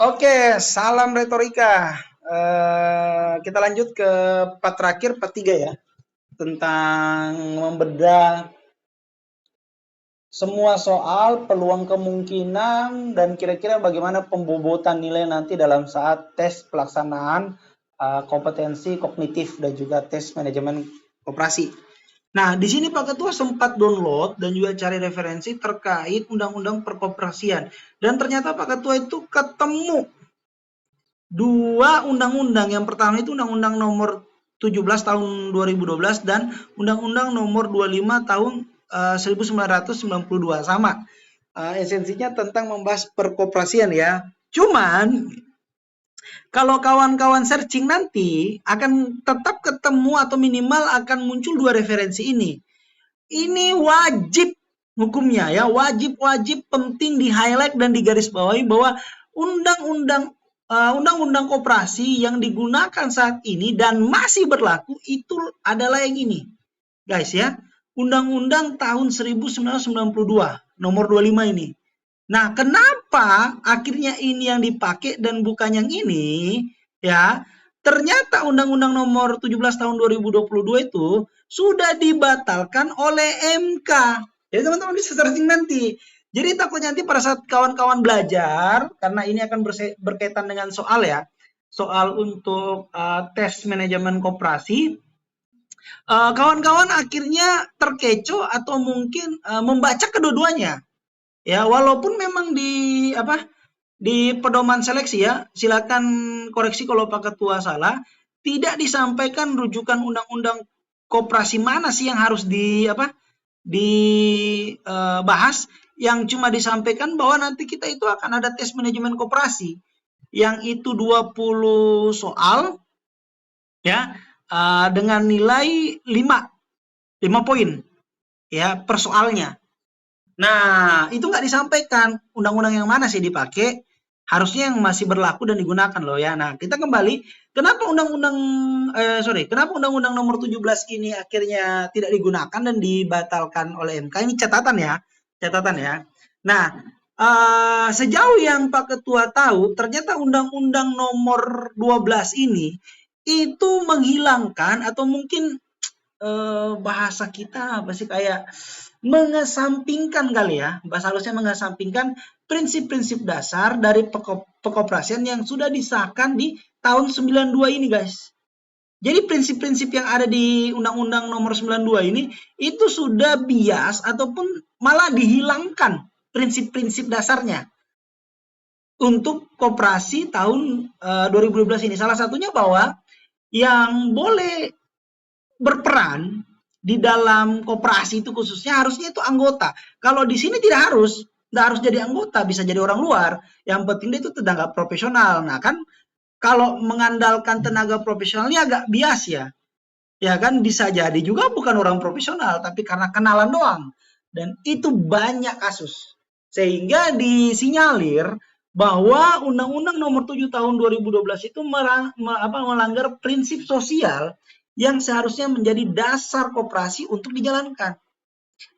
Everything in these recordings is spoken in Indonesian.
Oke, salam retorika. Kita lanjut ke part terakhir, part 3 ya. Tentang membedah semua soal, peluang kemungkinan, dan kira-kira bagaimana pembobotan nilai nanti dalam saat tes pelaksanaan kompetensi kognitif dan juga tes manajemen koperasi. Nah, di sini Pak Ketua sempat download dan juga cari referensi terkait undang-undang perkoperasian. Dan ternyata Pak Ketua itu ketemu dua undang-undang. Yang pertama itu Undang-Undang Nomor 17 tahun 2012 dan Undang-Undang Nomor 25 tahun 1992 sama. Esensinya tentang membahas perkoperasian ya. Cuman kalau kawan-kawan searching nanti akan tetap ketemu atau minimal akan muncul dua referensi ini. Ini wajib hukumnya ya, wajib penting di highlight dan digarisbawahi bahwa undang-undang koperasi yang digunakan saat ini dan masih berlaku itu adalah yang ini. Guys ya, Undang-Undang tahun 1992 nomor 25 ini. Nah, kenapa akhirnya ini yang dipakai dan bukan yang ini? Ya, ternyata Undang-Undang Nomor 17 tahun 2022 itu sudah dibatalkan oleh MK. Jadi teman-teman bisa searching nanti. Jadi takutnya nanti pada saat kawan-kawan belajar, karena ini akan berkaitan dengan soal ya, soal untuk tes manajemen koperasi, kawan-kawan akhirnya terkecoh atau mungkin membaca kedua-duanya. Ya, walaupun memang di pedoman seleksi ya, silakan koreksi kalau Pak Ketua salah, tidak disampaikan rujukan undang-undang koperasi mana sih yang harus dibahas, yang cuma disampaikan bahwa nanti kita itu akan ada tes manajemen koperasi yang itu 20 soal ya, dengan nilai 5 poin ya per soalnya. Nah, itu nggak disampaikan undang-undang yang mana sih dipakai, harusnya yang masih berlaku dan digunakan loh ya. Nah, kita kembali, kenapa kenapa Undang-Undang Nomor 17 ini akhirnya tidak digunakan dan dibatalkan oleh MK? Ini catatan ya. Nah, sejauh yang Pak Ketua tahu, ternyata Undang-Undang Nomor 12 ini itu menghilangkan atau mungkin bahasa kita apa sih, kayak mengesampingkan kali ya, bahasa halusnya mengesampingkan prinsip-prinsip dasar dari pekoperasian yang sudah disahkan di tahun 92 ini guys. Jadi prinsip-prinsip yang ada di Undang-Undang Nomor 92 ini itu sudah bias ataupun malah dihilangkan prinsip-prinsip dasarnya untuk koperasi tahun 2012 ini. Salah satunya bahwa yang boleh berperan di dalam koperasi itu khususnya harusnya itu anggota. Kalau di sini tidak harus jadi anggota, bisa jadi orang luar. Yang penting dia itu tenaga profesional. Nah kan kalau mengandalkan tenaga profesionalnya agak bias ya. Ya kan bisa jadi juga bukan orang profesional, tapi karena kenalan doang. Dan itu banyak kasus. Sehingga disinyalir bahwa Undang-Undang Nomor 7 tahun 2012 itu melanggar prinsip sosial yang seharusnya menjadi dasar koperasi untuk dijalankan.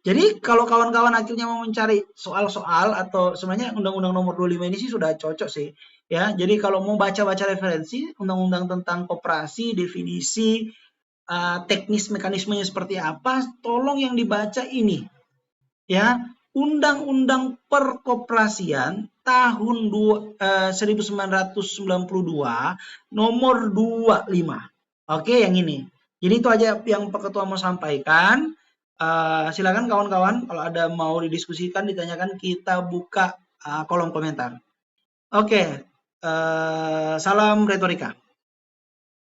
Jadi kalau kawan-kawan akhirnya mau mencari soal-soal atau sebenarnya Undang-Undang Nomor 25 ini sih sudah cocok sih. Ya, jadi kalau mau baca-baca referensi undang-undang tentang koperasi, definisi, teknis mekanismenya seperti apa, tolong yang dibaca ini. Ya, Undang-Undang Perkoperasian tahun 1992 nomor 25. Oke, yang ini. Jadi itu aja yang Pak Ketua mau sampaikan. Silakan kawan-kawan kalau ada mau didiskusikan, ditanyakan, kita buka kolom komentar. Oke, salam retorika.